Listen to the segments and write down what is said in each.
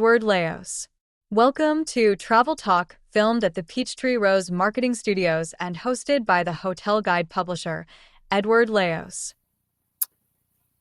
Edward Laos. Welcome to Travel Talk, filmed at the Peachtree Rose Marketing Studios and hosted by the hotel guide publisher, Edward Laos.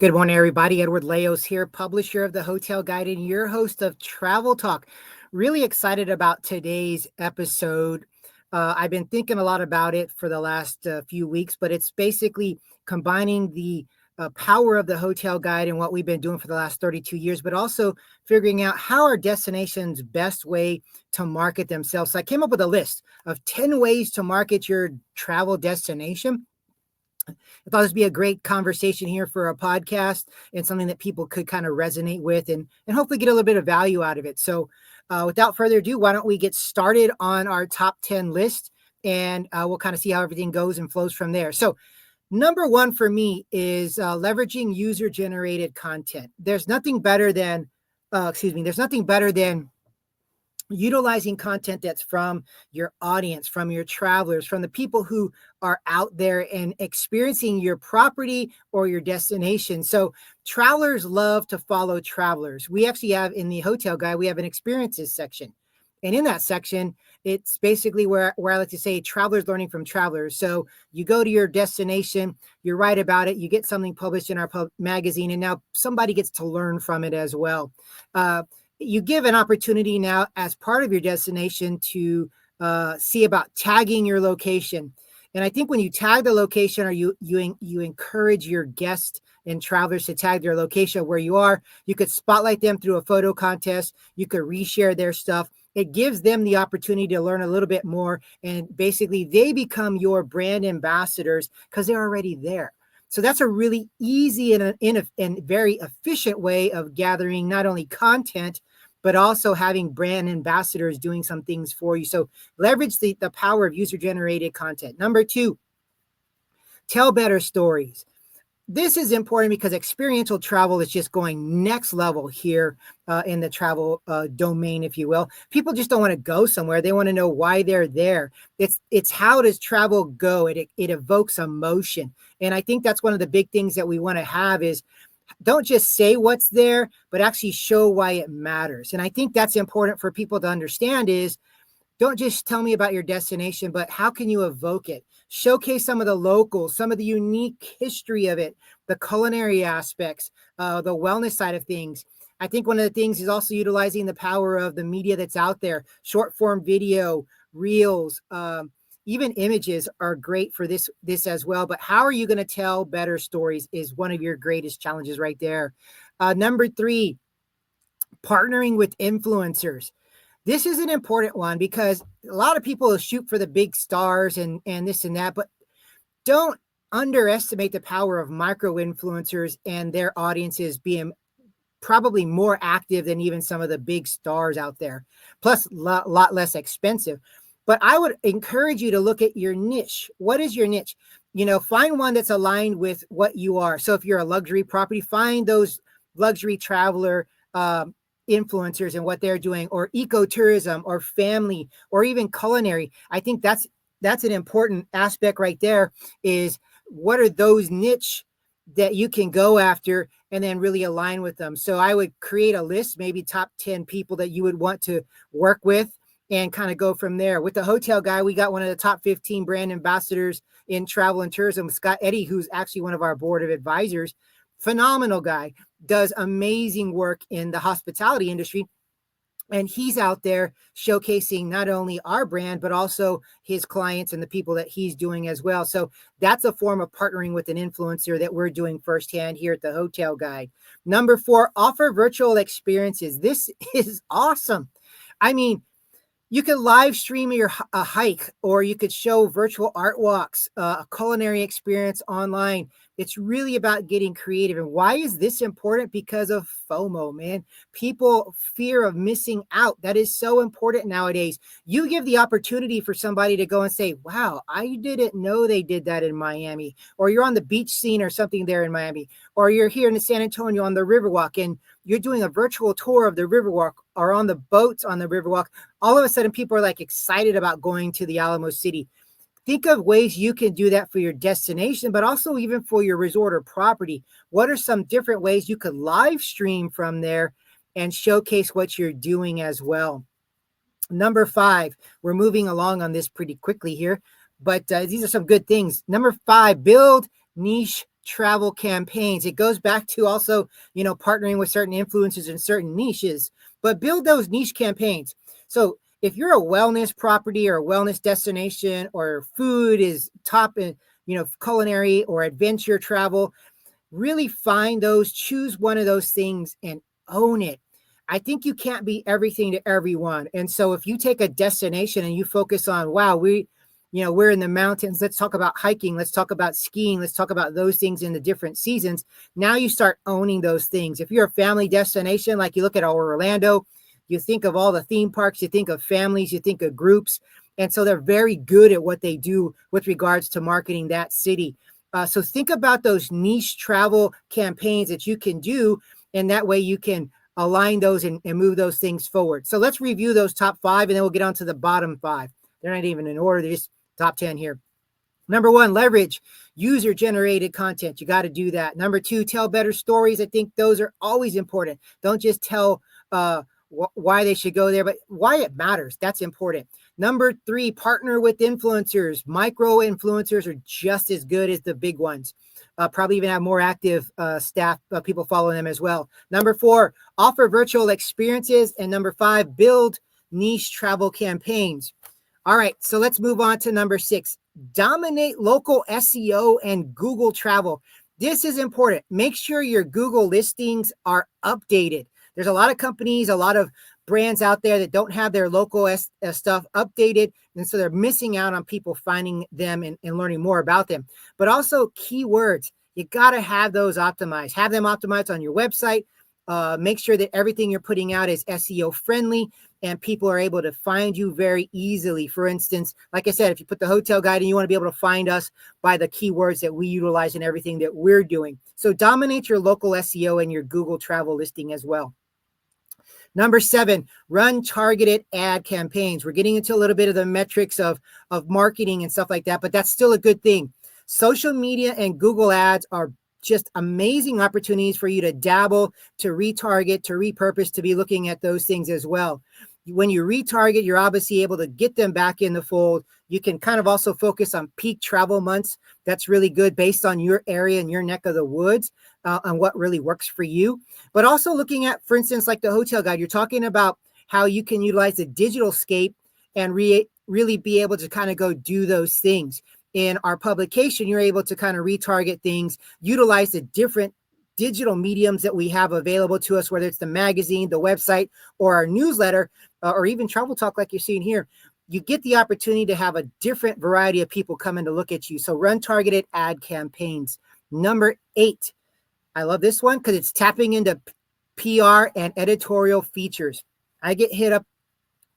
Good morning, everybody. Edward Laos here, publisher of the Hotel Guide and your host of Travel Talk. Really excited about today's episode. I've been thinking a lot about it for the last few weeks, but it's basically combining the power of the Hotel Guide and what we've been doing for the last 32 years, but also figuring out how are destinations best way to market themselves. So I came up with a list of 10 ways to market your travel destination. I thought this would be a great conversation here for a podcast and something that people could kind of resonate with and hopefully get a little bit of value out of it. So without further ado, why don't we get started on our top 10 list and we'll kind of see how everything goes and flows from there. So number one for me is leveraging user-generated content. There's nothing better than utilizing content that's from your audience, from your travelers, from the people who are out there and experiencing your property or your destination. So travelers love to follow travelers. We actually have in the Hotel Guide, we have an experiences section. And in that section, it's basically where I like to say travelers learning from travelers. So you go to your destination, you write about it, you get something published in our magazine, and now somebody gets to learn from it as well. You give an opportunity now as part of your destination to see about tagging your location. And I think when you tag the location or you encourage your guests and travelers to tag their location where you are, you could spotlight them through a photo contest. You could reshare their stuff. It gives them the opportunity to learn a little bit more. And basically they become your brand ambassadors because they're already there. So that's a really easy and very efficient way of gathering not only content, but also having brand ambassadors doing some things for you. So leverage the power of user-generated content. Number two, tell better stories. This is important because experiential travel is just going next level here in the travel domain, if you will. People just don't want to go somewhere. They want to know why they're there. It's how does travel go? It evokes emotion. And I think that's one of the big things that we want to have is don't just say what's there, but actually show why it matters. And I think that's important for people to understand is don't just tell me about your destination, but how can you evoke it? Showcase some of the locals, some of the unique history of it, the culinary aspects, the wellness side of things. I think one of the things is also utilizing the power of the media that's out there. Short form video, reels, even images are great for this as well. But how are you going to tell better stories is one of your greatest challenges right there. Number three, partnering with influencers. This is an important one because a lot of people shoot for the big stars and this and that, but don't underestimate the power of micro influencers and their audiences being probably more active than even some of the big stars out there, plus a lot less expensive. But I would encourage you to look at your niche. What is your niche? Find one that's aligned with what you are. So if you're a luxury property, find those luxury traveler influencers and what they're doing, or ecotourism, or family, or even culinary. I think that's an important aspect right there is what are those niche that you can go after and then really align with them. So I would create a list, maybe top 10 people that you would want to work with and kind of go from there. With the Hotel Guy, we got one of the top 15 brand ambassadors in travel and tourism, Scott Eddy, who's actually one of our board of advisors. Phenomenal guy, does amazing work in the hospitality industry. And he's out there showcasing not only our brand, but also his clients and the people that he's doing as well. So that's a form of partnering with an influencer that we're doing firsthand here at the Hotel Guide. Number four, offer virtual experiences. This is awesome. I mean, you could live stream a hike, or you could show virtual art walks, a culinary experience online. It's really about getting creative. And why is this important? Because of FOMO, man. People fear of missing out. That is so important nowadays. You give the opportunity for somebody to go and say, wow, I didn't know they did that in Miami. Or you're on the beach scene or something there in Miami. Or you're here in San Antonio on the Riverwalk and you're doing a virtual tour of the Riverwalk or on the boats on the Riverwalk. All of a sudden, people are like excited about going to the Alamo City. Think of ways you can do that for your destination, but also even for your resort or property. What are some different ways you could live stream from there and showcase what you're doing as well. Number 5, we're moving along on this pretty quickly here, but these are some good things. Number 5, build niche travel campaigns. It goes back to also, partnering with certain influencers in certain niches, but build those niche campaigns. So if you're a wellness property or a wellness destination, or food is top in, culinary or adventure travel, really find those, choose one of those things and own it. I think you can't be everything to everyone. And so if you take a destination and you focus on, wow, we're in the mountains, let's talk about hiking, let's talk about skiing, let's talk about those things in the different seasons. Now you start owning those things. If you're a family destination, like you look at Orlando, you think of all the theme parks, you think of families, you think of groups. And so they're very good at what they do with regards to marketing that city. So think about those niche travel campaigns that you can do, and that way you can align those and move those things forward. So let's review those top 5, and then we'll get on to the bottom 5. They're not even in order. They're just top 10 here. Number 1, leverage user-generated content. You got to do that. Number 2, tell better stories. I think those are always important. Don't just tell why they should go there, but why it matters. That's important. Number 3, partner with influencers. Micro influencers are just as good as the big ones. Probably even have more active staff, people following them as well. Number 4, offer virtual experiences. And number 5, build niche travel campaigns. All right, so let's move on to number 6. Dominate local SEO and Google travel. This is important. Make sure your Google listings are updated. There's a lot of companies, a lot of brands out there that don't have their local stuff updated. And so they're missing out on people finding them and learning more about them. But also keywords. You got to have those optimized. Have them optimized on your website. Make sure that everything you're putting out is SEO friendly and people are able to find you very easily. For instance, like I said, if you put the hotel guide and you want to be able to find us by the keywords that we utilize in everything that we're doing. So dominate your local SEO and your Google travel listing as well. Number 7, run targeted ad campaigns. We're getting into a little bit of the metrics of marketing and stuff like that, but that's still a good thing. Social media and Google ads are just amazing opportunities for you to dabble, to retarget, to repurpose, to be looking at those things as well. When you retarget, you're obviously able to get them back in the fold. You can kind of also focus on peak travel months. That's really good based on your area and your neck of the woods and what really works for you. But also looking at, for instance, like the hotel guide, you're talking about how you can utilize the digital scape and really be able to kind of go do those things. In our publication, you're able to kind of retarget things, utilize the different digital mediums that we have available to us, whether it's the magazine, the website, or our newsletter, or even Travel Talk like you're seeing here. You get the opportunity to have a different variety of people coming to look at you. So run targeted ad campaigns. Number 8, I love this one because it's tapping into PR and editorial features. I get hit up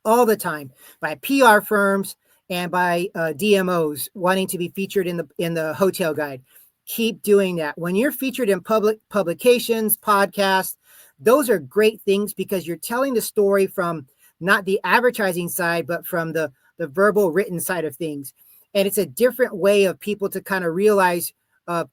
all the time by PR firms and by DMOs wanting to be featured in the hotel guide. Keep doing that. When you're featured in public publications, podcasts, those are great things because you're telling the story from not the advertising side, but from the verbal written side of things. And it's a different way of people to kind of realize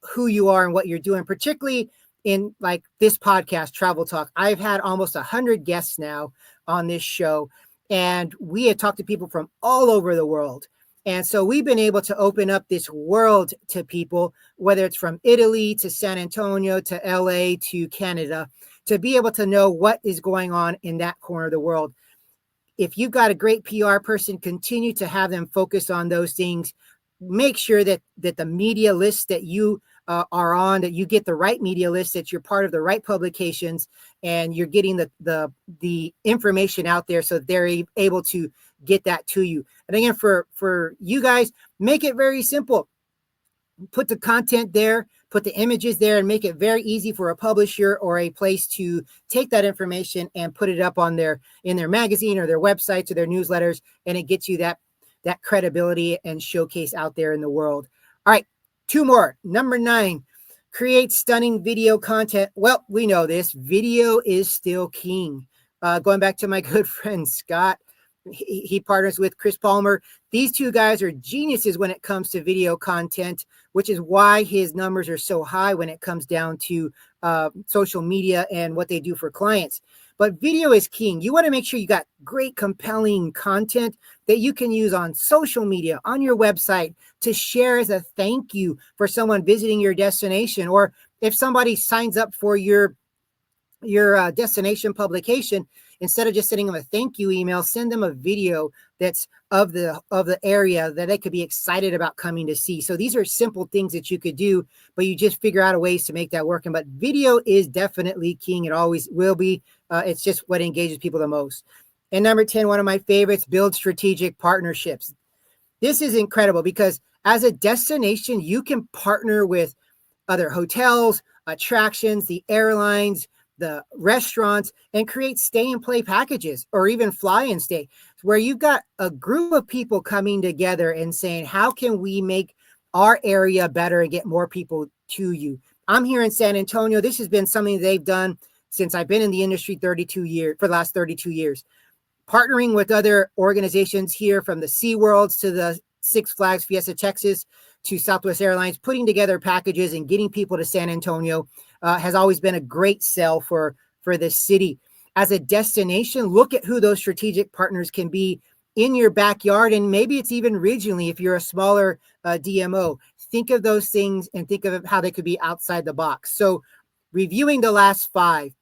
who you are and what you're doing, particularly in like this podcast, Travel Talk. I've had almost 100 guests now on this show, and we have talked to people from all over the world. And so we've been able to open up this world to people, whether it's from Italy to San Antonio to LA to Canada, to be able to know what is going on in that corner of the world. If you've got a great PR person, continue to have them focus on those things. Make sure that the media list that you are on, that you get the right media list, that you're part of the right publications, and you're getting the information out there so they're able to get that to you. And again, for you guys, make it very simple. Put the content there, put the images there, and make it very easy for a publisher or a place to take that information and put it up on in their magazine or their websites or their newsletters, and it gets you that credibility and showcase out there in the world. All right, 2 more. Number 9, create stunning video content. Well, we know this. Video is still king. Going back to my good friend Scott, he partners with Chris Palmer. These 2 guys are geniuses when it comes to video content, which is why his numbers are so high when it comes down to social media and what they do for clients. But video is king. You want to make sure you got great, compelling content that you can use on social media, on your website, to share as a thank you for someone visiting your destination. Or if somebody signs up for your destination publication, instead of just sending them a thank you email, send them a video that's of the area that they could be excited about coming to see. So these are simple things that you could do, but you just figure out a ways to make that work. But video is definitely king. It always will be. It's just what engages people the most. And number 10, one of my favorites, build strategic partnerships. This is incredible because as a destination, you can partner with other hotels, attractions, the airlines, the restaurants, and create stay and play packages, or even fly and stay, where you've got a group of people coming together and saying, how can we make our area better and get more people to you? I'm here in San Antonio. This has been something they've done since I've been in the industry for the last 32 years. Partnering with other organizations here, from the SeaWorlds to the Six Flags Fiesta Texas to Southwest Airlines, putting together packages and getting people to San Antonio has always been a great sell for this city. As a destination, look at who those strategic partners can be in your backyard, and maybe it's even regionally if you're a smaller DMO. Think of those things and think of how they could be outside the box. So reviewing the last 5,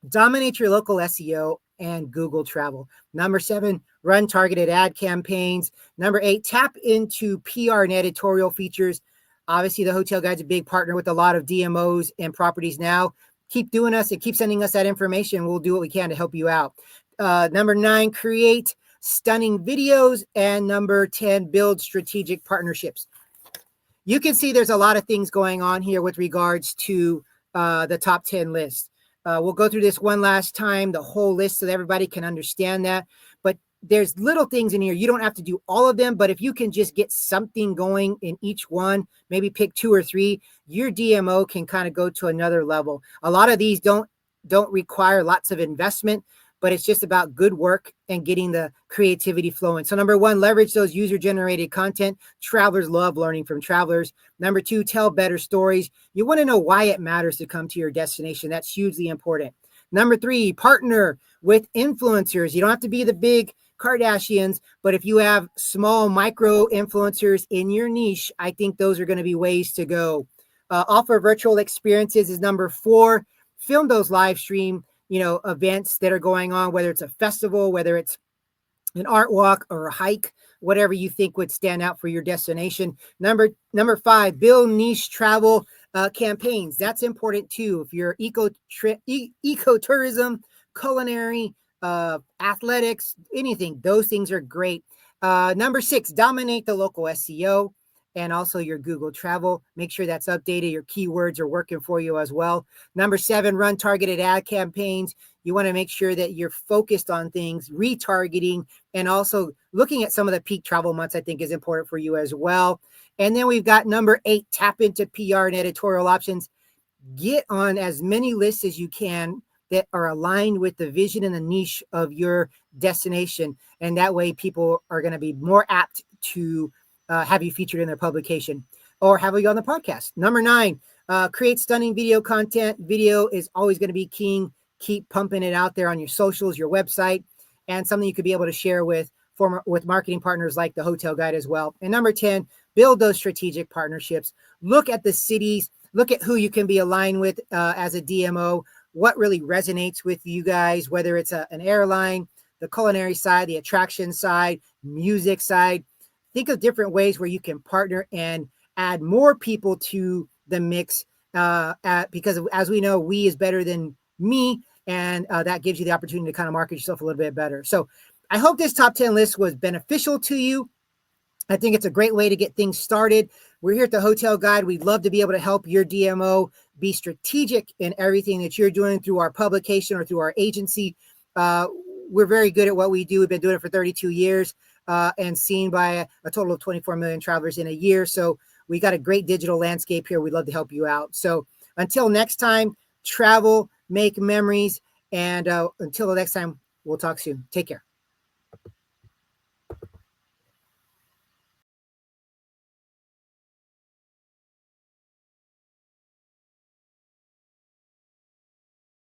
dominate your local SEO and Google travel. Number 7, run targeted ad campaigns. Number 8, tap into PR and editorial features. Obviously, the Hotel Guide's a big partner with a lot of DMOs and properties now. Keep doing us and keep sending us that information. We'll do what we can to help you out. Number 9, create stunning videos. And number 10, build strategic partnerships. You can see there's a lot of things going on here with regards to the top 10 list. We'll go through this one last time, the whole list, so that everybody can understand that. But there's little things in here. You don't have to do all of them, but if you can just get something going in each one, maybe pick 2 or 3, your DMO can kind of go to another level. A lot of these don't require lots of investment, but it's just about good work and getting the creativity flowing. So number 1, leverage those user-generated content. Travelers love learning from travelers. Number 2, tell better stories. You want to know why it matters to come to your destination. That's hugely important. Number 3, partner with influencers. You don't have to be the big Kardashians, but if you have small micro influencers in your niche, I think those are going to be ways to go. Offer virtual experiences is number 4. Film those live stream events that are going on, whether it's a festival, whether it's an art walk or a hike, whatever you think would stand out for your destination. Number 5, build niche travel campaigns. That's important too. If you're ecotourism, culinary, athletics, anything, those things are great. Number 6, dominate the local SEO and also your Google travel. Make sure that's updated. Your keywords are working for you as well. Number 7, run targeted ad campaigns. You want to make sure that you're focused on things, retargeting, and also looking at some of the peak travel months, I think is important for you as well. And then we've got number 8, tap into PR and editorial options. Get on as many lists as you can that are aligned with the vision and the niche of your destination. And that way people are going to be more apt to have you featured in their publication or have you on the podcast. Number 9, create stunning video content. Video is always going to be king. Keep pumping it out there on your socials, your website, and something you could be able to share with marketing partners like the Hotel Guide as well. And number 10, build those strategic partnerships. Look at the cities, look at who you can be aligned with as a DMO, what really resonates with you guys, whether it's an airline, the culinary side, the attraction side, music side. Think of different ways where you can partner and add more people to the mix because as we know, we is better than me. And that gives you the opportunity to kind of market yourself a little bit better. So I hope this top 10 list was beneficial to you. I think it's a great way to get things started. We're here at the Hotel Guide. We'd love to be able to help your DMO be strategic in everything that you're doing through our publication or through our agency. We're very good at what we do. We've been doing it for 32 years and seen by a total of 24 million travelers in a year. So we got a great digital landscape here. We'd love to help you out. So until next time, travel, make memories. And until the next time, we'll talk soon. Take care.